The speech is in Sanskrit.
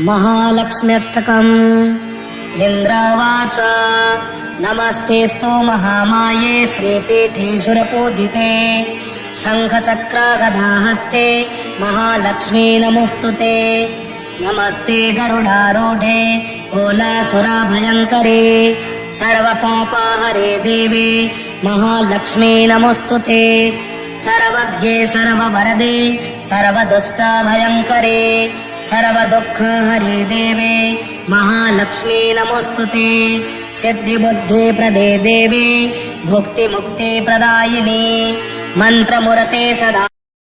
महालक्ष्म्यष्टकम्। इन्द्रवाच नमस्तेऽस्तु महामाये श्रीपीठेश्वरपूजिते शङ्खचक्रगदाहस्ते महालक्ष्मी नमोऽस्तुते। नमस्ते गरुडारूढे कोलासुरभयङ्करे सर्वपापहरे देवे महालक्ष्मी नमोऽस्तुते। सर्वज्ञे सर्ववरदे सर्वदुष्टभयङ्करे सर्वदुःखहरे देवे महालक्ष्मी नमोऽस्तुते। सिद्धिबुद्धिप्रदे देवे भुक्तिमुक्तिप्रदायिनी मन्त्रमुरते सदा।